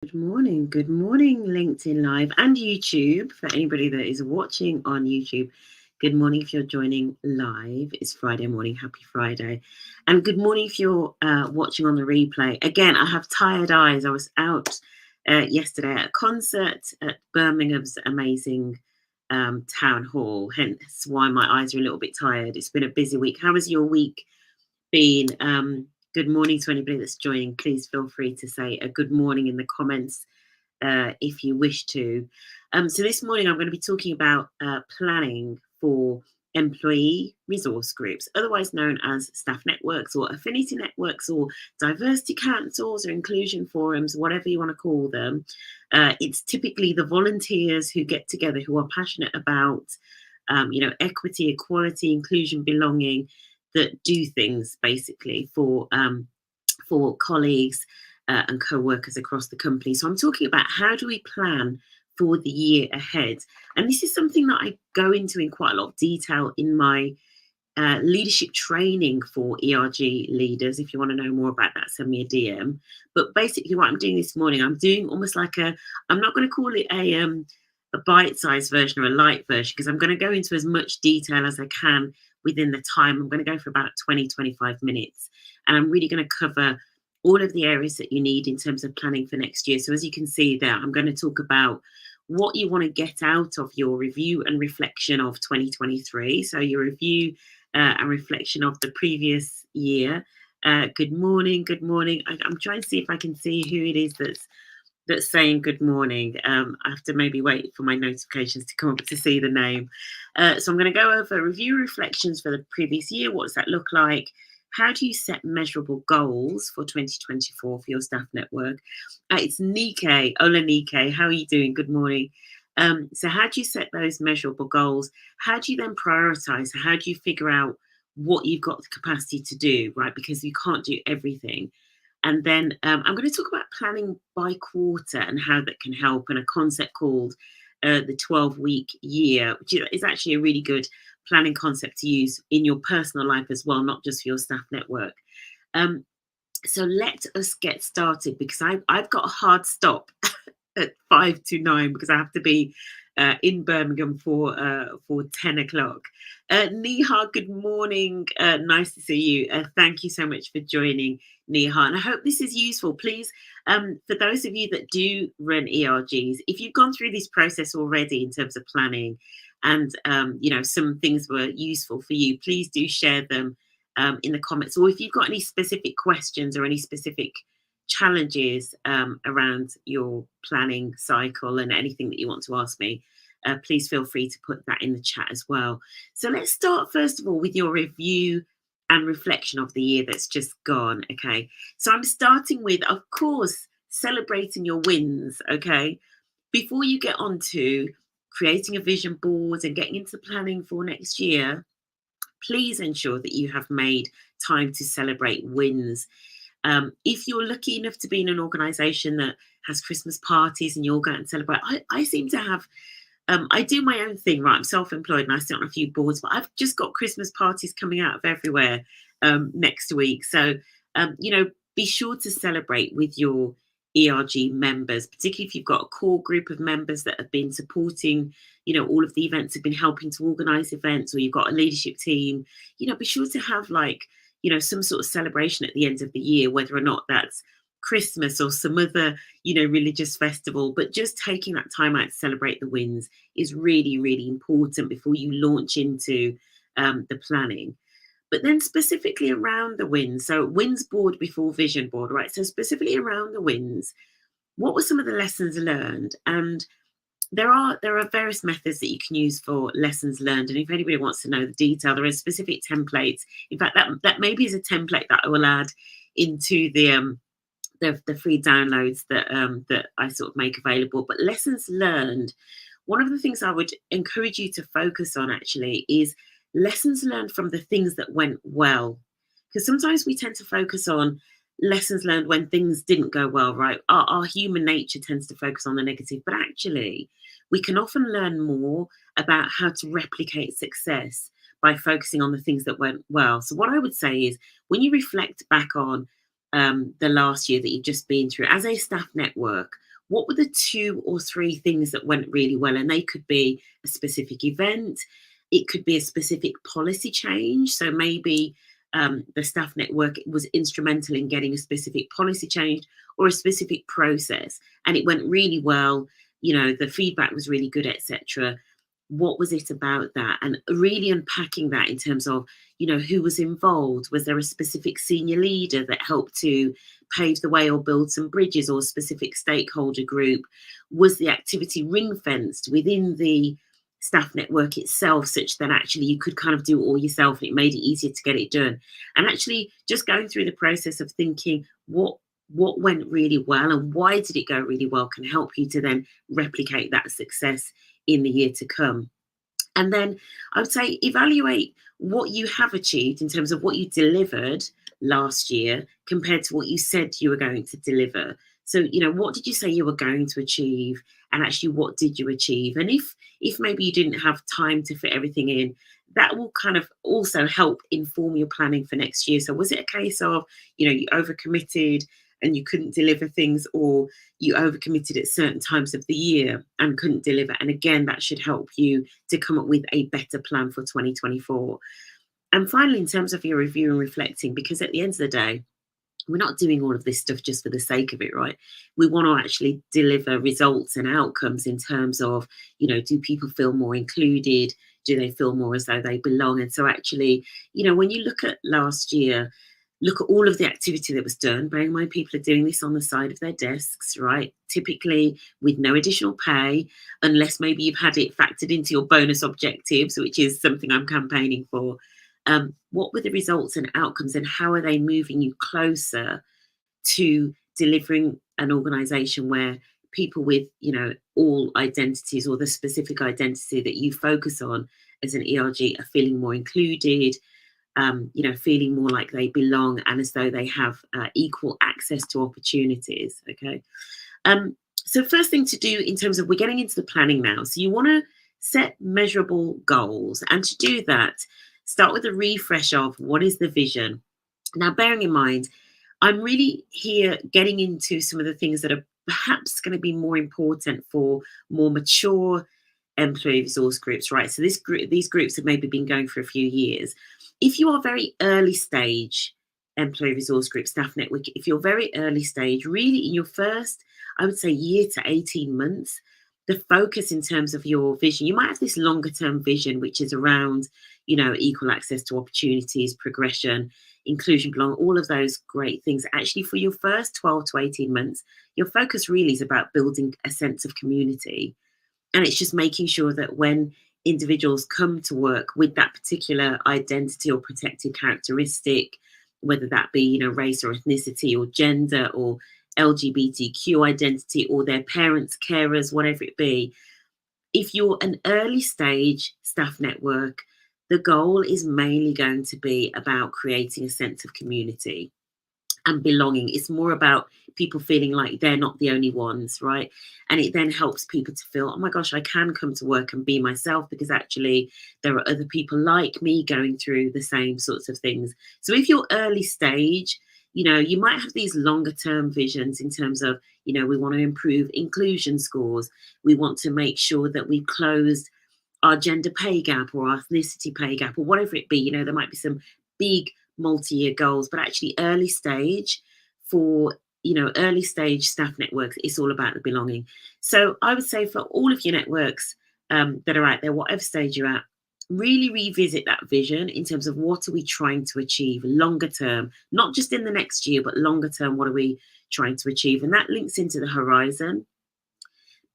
Good morning, LinkedIn Live and YouTube. For anybody that is watching on YouTube, good morning if you're joining live. It's Friday morning, happy Friday. And good morning if you're watching on the replay. Again, I have tired eyes. I was out yesterday at a concert at Birmingham's amazing town hall, hence why my eyes are a little bit tired. It's been a busy week. How has your week been? Good morning to anybody that's joining. Please feel free to say a good morning in the comments if you wish to. So this morning I'm going to be talking about planning for employee resource groups, otherwise known as staff networks or affinity networks or diversity councils or inclusion forums, whatever you want to call them. It's typically the volunteers who get together who are passionate about equity, equality, inclusion, belonging, that do things basically for colleagues and co-workers across the company. So I'm talking about how do we plan for the year ahead, and this is something that I go into in quite a lot of detail in my leadership training for ERG leaders. If you want to know more about that, send me a DM. But basically what I'm doing this morning, I'm doing almost like I'm not going to call it a bite-sized version or a light version, because I'm going to go into as much detail as I can within the time. I'm going to go for about 20-25 minutes, and I'm really going to cover all of the areas that you need in terms of planning for next year. So as you can see there, I'm going to talk about what you want to get out of your review and reflection of 2023. So your review and reflection of the previous year. Good morning, good morning. I'm trying to see if I can see who it is that's saying good morning. I have to maybe wait for my notifications to come up to see the name. So I'm going to go over review reflections for the previous year. What does that look like? How do you set measurable goals for 2024 for your staff network? It's Nike. Ola Nike, how are you doing? Good morning. So how do you set those measurable goals? How do you then prioritize? How do you figure out what you've got the capacity to do, right? Because you can't do everything. And then I'm going to talk about planning by quarter and how that can help, and a concept called the 12-week year, which is actually a really good planning concept to use in your personal life as well, not just for your staff network. So let us get started, because I've got a hard stop at 5 to 9 because I have to be in Birmingham for 10 o'clock. Neha, good morning. Nice to see you. Thank you so much for joining, Neha. And I hope this is useful. Please, for those of you that do run ERGs, if you've gone through this process already in terms of planning and, some things were useful for you, please do share them in the comments. Or if you've got any specific questions or any specific challenges around your planning cycle and anything that you want to ask me, please feel free to put that in the chat as well. So let's start first of all with your review and reflection of the year that's just gone. Okay, so I'm starting with, of course, celebrating your wins. Okay, before you get on to creating a vision board and getting into planning for next year, please ensure that you have made time to celebrate wins. If you're lucky enough to be in an organization that has Christmas parties and you're going to celebrate, I seem to have, I do my own thing, right? I'm self-employed and I sit on a few boards, but I've just got Christmas parties coming out of everywhere next week. So, be sure to celebrate with your ERG members, particularly if you've got a core group of members that have been supporting, all of the events, have been helping to organize events, or you've got a leadership team, be sure to have some sort of celebration at the end of the year, whether or not that's Christmas or some other, religious festival. But just taking that time out to celebrate the wins is really, really important before you launch into the planning. But then specifically around the wins, so wins board before vision board, right? So specifically around the wins, what were some of the lessons learned? And there are various methods that you can use for lessons learned. And if anybody wants to know the detail, there are specific templates. In fact, that maybe is a template that I will add into the free downloads that I sort of make available. But lessons learned, one of the things I would encourage you to focus on actually is lessons learned from the things that went well. Because sometimes we tend to focus on lessons learned when things didn't go well, right? Our human nature tends to focus on the negative, but actually we can often learn more about how to replicate success by focusing on the things that went well. So what I would say is, when you reflect back on the last year that you've just been through as a staff network, what were the 2 or 3 things that went really well? And they could be a specific event, it could be a specific policy change. So maybe the staff network was instrumental in getting a specific policy change or a specific process, and it went really well. The feedback was really good, etc. What was it about that? And really unpacking that in terms of, who was involved. Was there a specific senior leader that helped to pave the way or build some bridges, or a specific stakeholder group? Was the activity ring fenced within the staff network itself, such that actually you could kind of do it all yourself and it made it easier to get it done? And actually just going through the process of thinking what went really well and why did it go really well can help you to then replicate that success in the year to come. And then I would say evaluate what you have achieved in terms of what you delivered last year compared to what you said you were going to deliver. So, what did you say you were going to achieve, and actually what did you achieve? And if maybe you didn't have time to fit everything in, that will kind of also help inform your planning for next year. So was it a case of, you overcommitted and you couldn't deliver things, or you overcommitted at certain times of the year and couldn't deliver? And again, that should help you to come up with a better plan for 2024. And finally, in terms of your review and reflecting, because at the end of the day, we're not doing all of this stuff just for the sake of it, right? We want to actually deliver results and outcomes in terms of, do people feel more included? Do they feel more as though they belong? And so actually, when you look at last year, look at all of the activity that was done. Bearing in mind, people are doing this on the side of their desks, right? Typically with no additional pay, unless maybe you've had it factored into your bonus objectives, which is something I'm campaigning for. What were the results and outcomes, and how are they moving you closer to delivering an organization where people with, all identities, or the specific identity that you focus on as an ERG, are feeling more included, feeling more like they belong, and as though they have equal access to opportunities. Okay. So first thing to do in terms of, we're getting into the planning now. So you want to set measurable goals, and to do that, start with a refresh of what is the vision. Now, bearing in mind, I'm really here getting into some of the things that are perhaps going to be more important for more mature employee resource groups, right? So these groups have maybe been going for a few years. If you are very early stage employee resource group, staff network, if you're very early stage, really in your first, I would say, year to 18 months, the focus in terms of your vision, you might have this longer term vision, which is around, equal access to opportunities, progression, inclusion, belong, all of those great things. Actually, for your first 12 to 18 months, your focus really is about building a sense of community. And it's just making sure that when individuals come to work with that particular identity or protected characteristic, whether that be, race or ethnicity or gender or LGBTQ identity, or their parents, carers, whatever it be, if you're an early stage staff network, the goal is mainly going to be about creating a sense of community and belonging. It's more about people feeling like they're not the only ones, right? And it then helps people to feel, oh my gosh, I can come to work and be myself, because actually there are other people like me going through the same sorts of things. So if you're early stage, you might have these longer term visions in terms of, we want to improve inclusion scores. We want to make sure that we've closed our gender pay gap or our ethnicity pay gap, or whatever it be. There might be some big multi-year goals, but actually early stage for, early stage staff networks, it's all about the belonging. So I would say for all of your networks that are out there, whatever stage you're at, really revisit that vision in terms of what are we trying to achieve longer term, not just in the next year, but longer term, what are we trying to achieve? And that links into the horizon.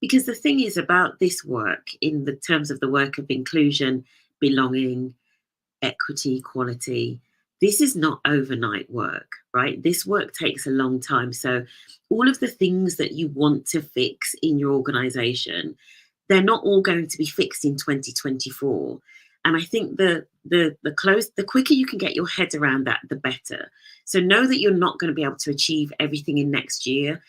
Because the thing is about this work, in the terms of the work of inclusion, belonging, equity, equality, this is not overnight work, right? This work takes a long time. So all of the things that you want to fix in your organization, they're not all going to be fixed in 2024. And I think the quicker you can get your head around that, the better. So know that you're not going to be able to achieve everything in next year.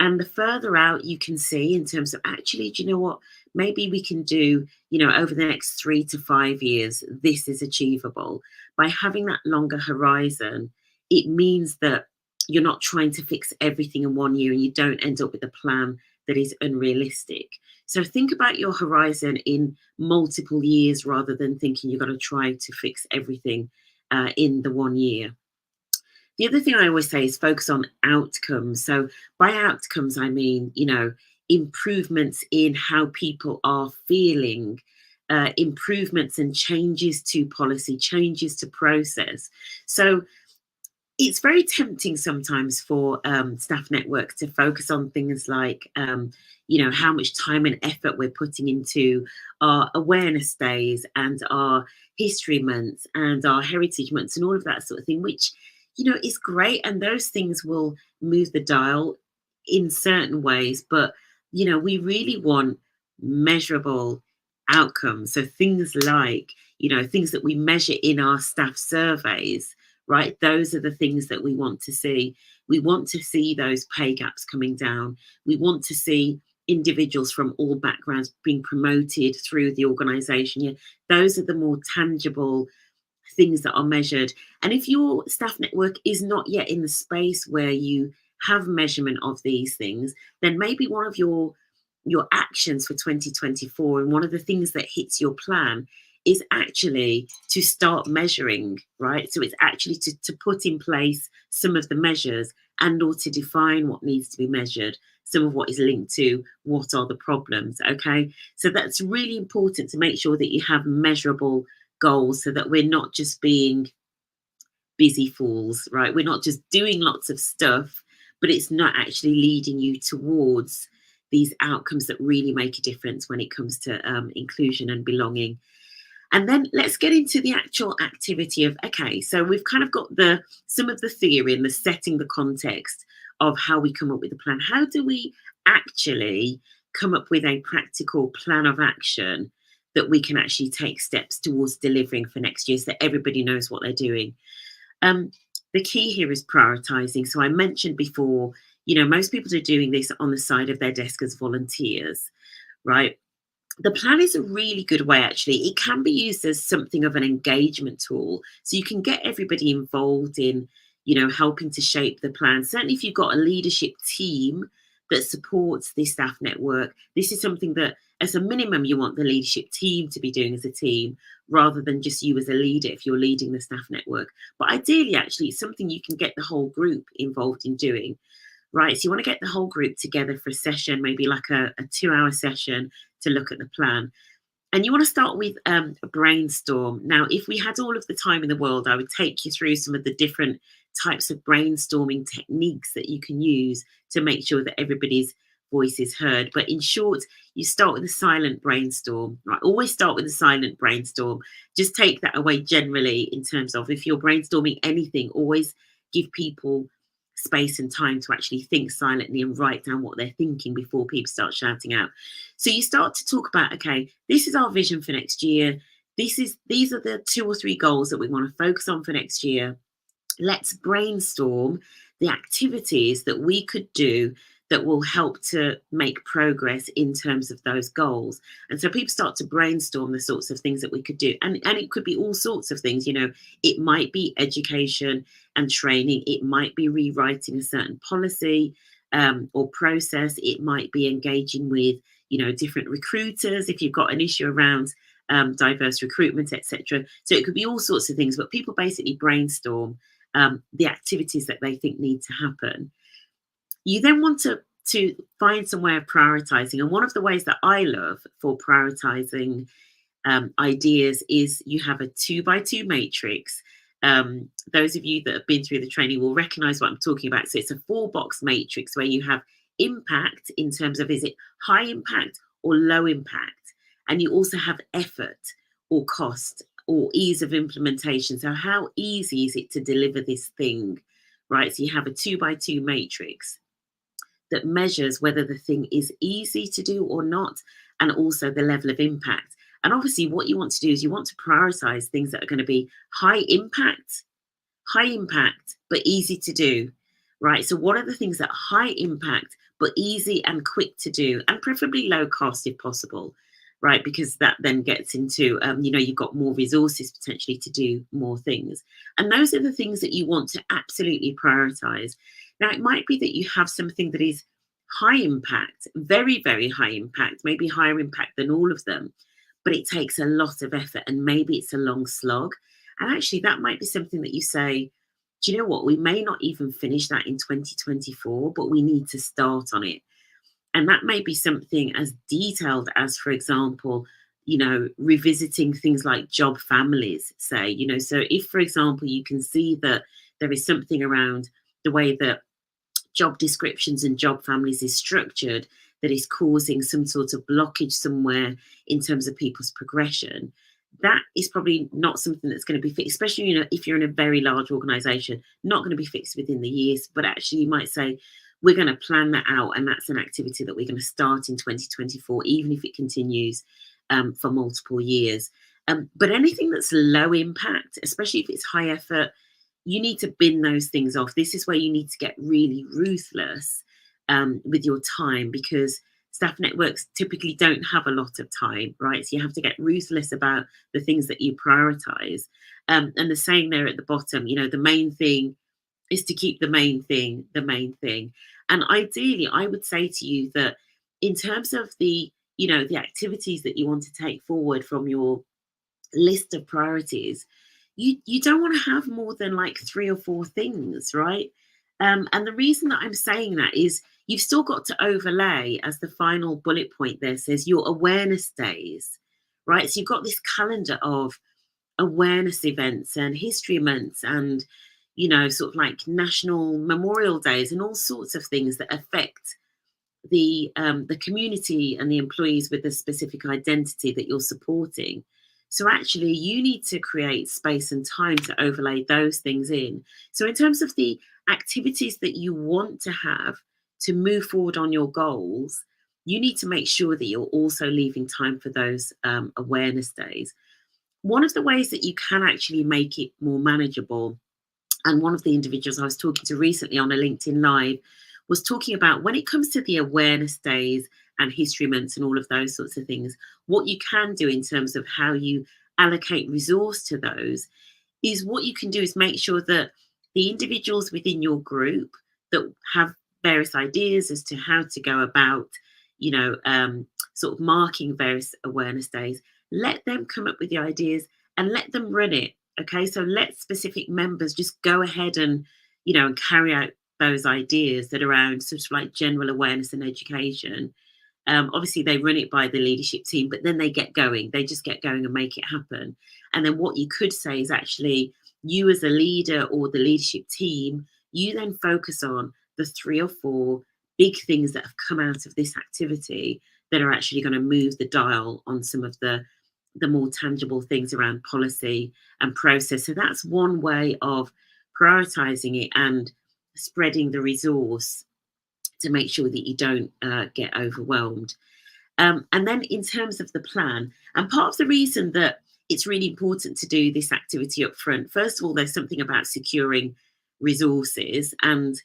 And the further out you can see in terms of, actually, do you know what? Maybe we can do, over the next 3 to 5 years, this is achievable. By having that longer horizon, it means that you're not trying to fix everything in 1 year and you don't end up with a plan that is unrealistic. So think about your horizon in multiple years rather than thinking you've got to try to fix everything in the 1 year. The other thing I always say is focus on outcomes. So by outcomes, I mean, improvements in how people are feeling, improvements and changes to policy, changes to process. So it's very tempting sometimes for staff network to focus on things like, how much time and effort we're putting into our awareness days and our history months and our heritage months and all of that sort of thing, which, is great. And those things will move the dial in certain ways. But, we really want measurable outcomes. So things like, things that we measure in our staff surveys, right? Those are the things that we want to see. We want to see those pay gaps coming down. We want to see individuals from all backgrounds being promoted through the organization. Yeah, those are the more tangible things that are measured. And if your staff network is not yet in the space where you have measurement of these things, then maybe one of your actions for 2024 and one of the things that hits your plan is actually to start measuring, right? So it's actually to put in place some of the measures and or to define what needs to be measured, some of what is linked to what are the problems, okay? So that's really important to make sure that you have measurable goals so that we're not just being busy fools, right? We're not just doing lots of stuff, but it's not actually leading you towards these outcomes that really make a difference when it comes to inclusion and belonging. And then let's get into the actual activity of, okay, so we've kind of got some of the theory and the setting the context of how we come up with a plan. How do we actually come up with a practical plan of action that we can actually take steps towards delivering for next year so that everybody knows what they're doing? The key here is prioritizing. So I mentioned before, most people are doing this on the side of their desk as volunteers, right? The plan is a really good way, actually. It can be used as something of an engagement tool. So you can get everybody involved in, helping to shape the plan. Certainly if you've got a leadership team that supports the staff network, this is something that, as a minimum, you want the leadership team to be doing as a team rather than just you as a leader if you're leading the staff network. But ideally, actually, it's something you can get the whole group involved in doing. Right, so you want to get the whole group together for a session, maybe like a 2-hour session to look at the plan. And you want to start with a brainstorm. Now, if we had all of the time in the world, I would take you through some of the different types of brainstorming techniques that you can use to make sure that everybody's voice is heard. But in short, you start with a silent brainstorm, right? Always start with a silent brainstorm. Just take that away generally in terms of if you're brainstorming anything, always give people space and time to actually think silently and write down what they're thinking before people start shouting out. So you start to talk about, okay, this is our vision for next year. These are the 2 or 3 goals that we want to focus on for next year. Let's brainstorm the activities that we could do that will help to make progress in terms of those goals. And so people start to brainstorm the sorts of things that we could do. And it could be all sorts of things, it might be education and training. It might be rewriting a certain policy or process. It might be engaging with, different recruiters if you've got an issue around diverse recruitment, etc. So it could be all sorts of things, but people basically brainstorm the activities that they think need to happen. You then want to find some way of prioritizing. And one of the ways that I love for prioritizing ideas is you have a 2x2 matrix. Those of you that have been through the training will recognize what I'm talking about. So it's a 4-box matrix where you have impact in terms of, is it high impact or low impact? And you also have effort or cost or ease of implementation. So how easy is it to deliver this thing, right? So you have a 2x2 matrix that measures whether the thing is easy to do or not, and also the level of impact. And obviously what you want to do is you want to prioritize things that are going to be high impact, but easy to do, right? So what are the things that are high impact, but easy and quick to do, and preferably low cost if possible, right? Because that then gets into, you've got more resources potentially to do more things. And those are the things that you want to absolutely prioritize. Now, it might be that you have something that is high impact, very, very high impact, maybe higher impact than all of them, but it takes a lot of effort and maybe it's a long slog. And actually, that might be something that you say, do you know what? We may not even finish that in 2024, but we need to start on it. And that may be something as detailed as, for example, revisiting things like job families, say, so if, for example, you can see that there is something around the way that job descriptions and job families is structured that is causing some sort of blockage somewhere in terms of people's progression, that is probably not something that's going to be fixed, especially if you're in a very large organization, not going to be fixed within the years, but actually you might say we're going to plan that out, and that's an activity that we're going to start in 2024, even if it continues for multiple years. But anything that's low impact, especially if it's high effort, you need to bin those things off. This is where you need to get really ruthless with your time, because staff networks typically don't have a lot of time, right? So you have to get ruthless about the things that you prioritize. And the saying there at the bottom, the main thing is to keep the main thing the main thing. And ideally, I would say to you that in terms of the activities that you want to take forward from your list of priorities, you don't want to have more than like 3 or 4 things, right? And the reason that I'm saying that is you've still got to overlay, as the final bullet point there says, your awareness days, right? So you've got this calendar of awareness events and history months and sort of like national memorial days and all sorts of things that affect the community and the employees with a specific identity that you're supporting. So actually, you need to create space and time to overlay those things in. So in terms of the activities that you want to have to move forward on your goals, you need to make sure that you're also leaving time for those awareness days. One of the ways that you can actually make it more manageable, and one of the individuals I was talking to recently on a LinkedIn Live was talking about, when it comes to the awareness days and history months and all of those sorts of things, what you can do in terms of how you allocate resource to those is what you can do is make sure that the individuals within your group that have various ideas as to how to go about, sort of marking various awareness days, let them come up with the ideas and let them run it. Okay, so let specific members just go ahead and, and carry out those ideas that are around sort of like general awareness and education. Obviously, they run it by the leadership team, but then they get going. They just get going and make it happen. And then what you could say is actually you as a leader or the leadership team, you then focus on the 3 or 4 big things that have come out of this activity that are actually going to move the dial on some of the more tangible things around policy and process. So that's one way of prioritizing it and spreading the resource to make sure that you don't get overwhelmed. And then in terms of the plan, and part of the reason that it's really important to do this activity up front, first of all, there's something about securing resources. And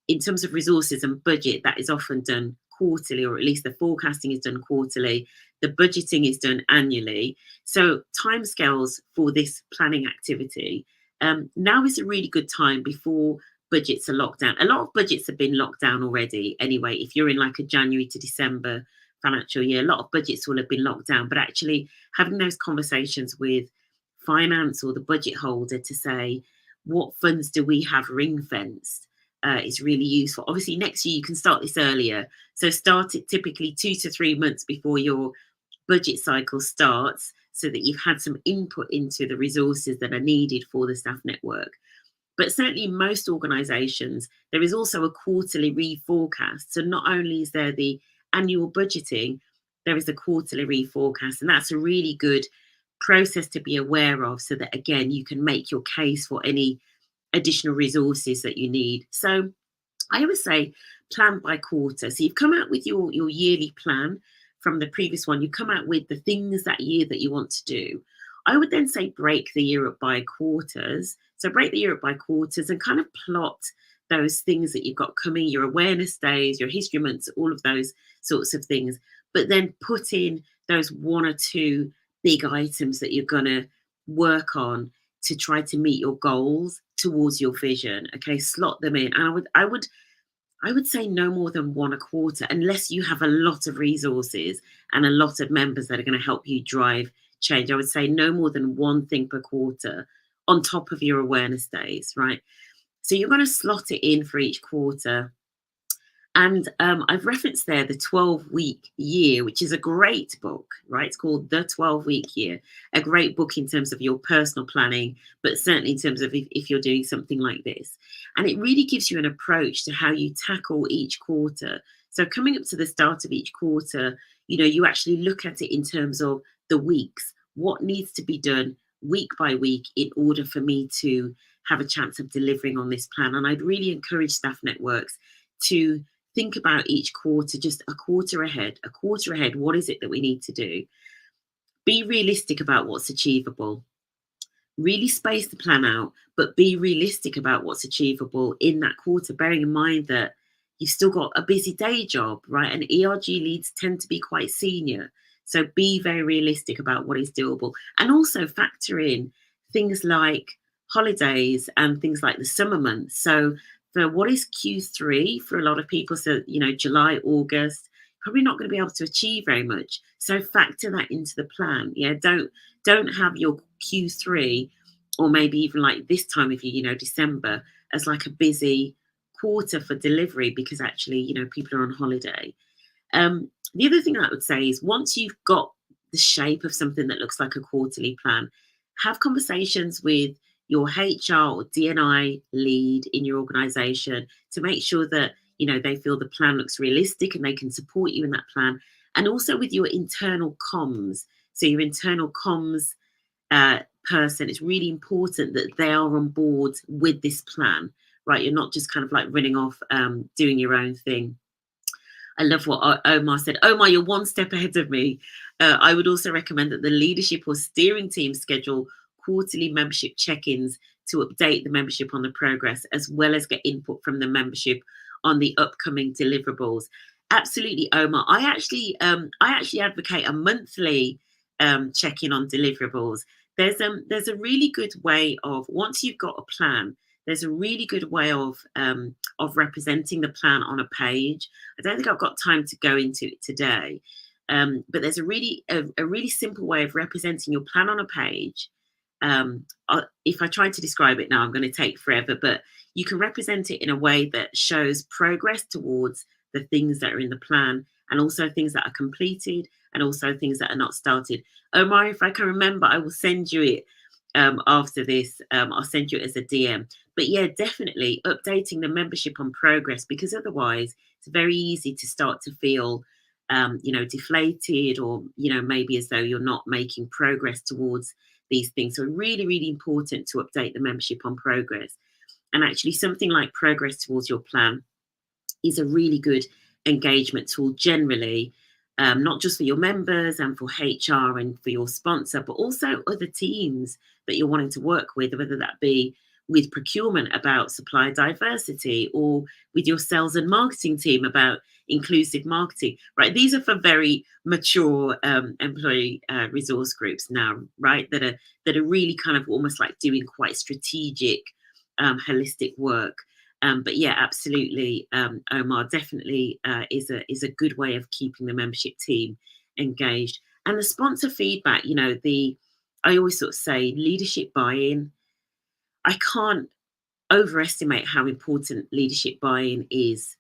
in terms of resources and budget, that is often done quarterly, or at least the forecasting is done quarterly. The budgeting is done annually. So timescales for this planning activity, now is a really good time before budgets are locked down. A lot of budgets have been locked down already anyway. If you're in like a January to December financial year, a lot of budgets will have been locked down. But actually having those conversations with finance or the budget holder to say, what funds do we have ring fenced? Is really useful. Obviously, next year you can start this earlier. So start it typically 2 to 3 months before your budget cycle starts, so that you've had some input into the resources that are needed for the staff network. But certainly most organisations, there is also a quarterly reforecast. So not only is there the annual budgeting, there is a quarterly reforecast. And that's a really good process to be aware of, so that, again, you can make your case for any additional resources that you need. So I always say plan by quarter. So you've come out with your yearly plan from the previous one. You come out with the things that year that you want to do. I would then say break the year up by quarters. So break the year up by quarters and kind of plot those things that you've got coming, your awareness days, your history months, all of those sorts of things. But then put in those 1 or 2 big items that you're going to work on to try to meet your goals towards your vision. Okay, slot them in. And I would I would say no more than one a quarter, unless you have a lot of resources and a lot of members that are going to help you drive change. I would say no more than one thing per quarter on top of your awareness days, right? So you're going to slot it in for each quarter. And I've referenced there the 12-week year, which is a great book, right? It's called The 12-Week Year, a great book in terms of your personal planning, but certainly in terms of if you're doing something like this. And it really gives you an approach to how you tackle each quarter. So coming up to the start of each quarter, you actually look at it in terms of the weeks, what needs to be done week by week in order for me to have a chance of delivering on this plan. And I'd really encourage staff networks to think about each quarter, just a quarter ahead. What is it that we need to do? Be realistic about what's achievable. Really space the plan out, but be realistic about what's achievable in that quarter, bearing in mind that you've still got a busy day job, right? And ERG leads tend to be quite senior. So be very realistic about what is doable. And also factor in things like holidays and things like the summer months. So for what is Q3 for a lot of people, so July, August, probably not going to be able to achieve very much. So factor that into the plan. Yeah, don't have your Q3, or maybe even like this time of year, December, as like a busy quarter for delivery, because actually, people are on holiday. The other thing I would say is, once you've got the shape of something that looks like a quarterly plan, have conversations with your HR or D&I lead in your organization to make sure that they feel the plan looks realistic and they can support you in that plan. And also with your internal comms. So your internal comms person, it's really important that they are on board with this plan, right? You're not just kind of like running off doing your own thing. I love what Omar said. Omar, you're one step ahead of me. I would also recommend that the leadership or steering team schedule quarterly membership check-ins to update the membership on the progress, as well as get input from the membership on the upcoming deliverables. Absolutely, Omar. I actually advocate a monthly check-in on deliverables. There's a really good way of, once you've got a plan, there's a really good way of representing the plan on a page. I don't think I've got time to go into it today, but there's a really simple way of representing your plan on a page. If I try to describe it now, I'm going to take forever, but you can represent it in a way that shows progress towards the things that are in the plan, and also things that are completed, and also things that are not started. Omar, if I can remember, I will send you it after this. I'll send you it as a DM. But yeah, definitely updating the membership on progress, because otherwise it's very easy to start to feel deflated, or maybe as though you're not making progress towards these things. So really, really important to update the membership on progress. And actually something like progress towards your plan is a really good engagement tool generally, not just for your members and for HR and for your sponsor, but also other teams that you're wanting to work with, whether that be with procurement about supplier diversity, or with your sales and marketing team about inclusive marketing, right? These are for very mature employee resource groups now, right? That are really kind of almost like doing quite strategic, holistic work. But yeah, absolutely, Omar, definitely is a good way of keeping the membership team engaged. And the sponsor feedback, I always sort of say leadership buy-in. I can't overestimate how important leadership buy-in is.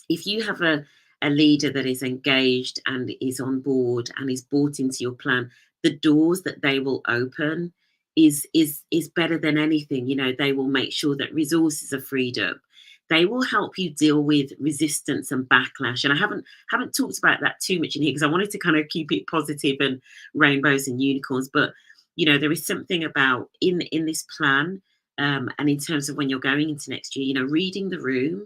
If you have a leader that is engaged and is on board and is bought into your plan, the doors that they will open is better than anything. They will make sure that resources are freed up. They will help you deal with resistance and backlash. And I haven't talked about that too much in here, because I wanted to kind of keep it positive and rainbows and unicorns. But there is something about in this plan, and in terms of when you're going into next year, reading the room.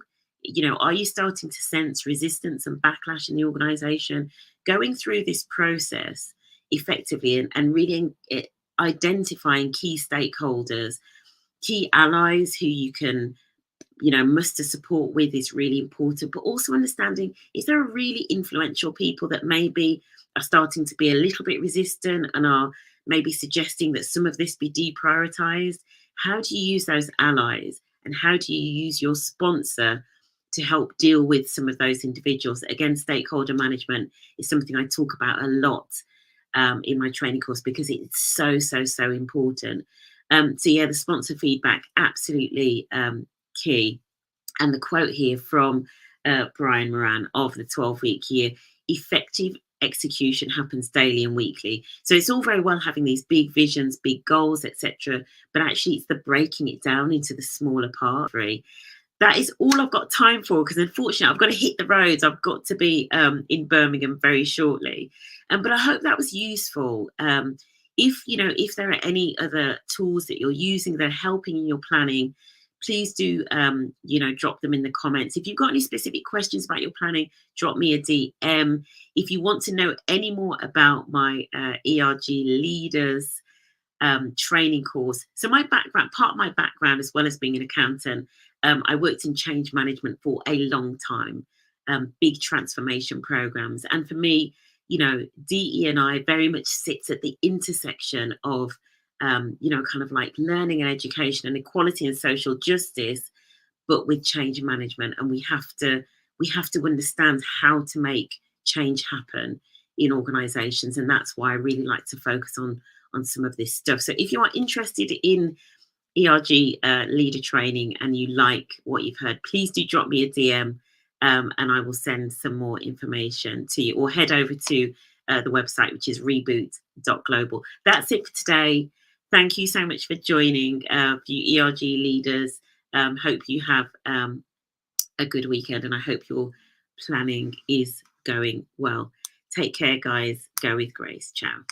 Are you starting to sense resistance and backlash in the organization? Going through this process effectively, and really identifying key stakeholders, key allies who you can muster support with is really important. But also understanding, is there really influential people that maybe are starting to be a little bit resistant and are maybe suggesting that some of this be deprioritized? How do you use those allies, and how do you use your sponsor to help deal with some of those individuals. Again, stakeholder management is something I talk about a lot in my training course because it's so important. So yeah, the sponsor feedback, absolutely key. And the quote here from Brian Moran of the 12-week year: effective execution happens daily and weekly. So it's all very well having these big visions, big goals, etc., but actually it's the breaking it down into the smaller part. That is all I've got time for, because unfortunately I've got to hit the roads. I've got to be in Birmingham very shortly. But I hope that was useful. If there are any other tools that you're using that are helping in your planning, please do drop them in the comments. If you've got any specific questions about your planning, drop me a DM. If you want to know any more about my ERG leaders training course. So my background, part of my background, as well as being an accountant, I worked in change management for a long time, big transformation programs. And for me, DE&I very much sits at the intersection of, kind of like learning and education and equality and social justice, but with change management. And we have to understand how to make change happen in organizations. And that's why I really like to focus on some of this stuff. So if you are interested in ERG leader training and you like what you've heard, please do drop me a DM and I will send some more information to you, or head over to the website, which is reboot.global. That's it for today. Thank you so much for joining, for you ERG leaders. Hope you have a good weekend, and I hope your planning is going well. Take care, guys. Go with grace. Ciao.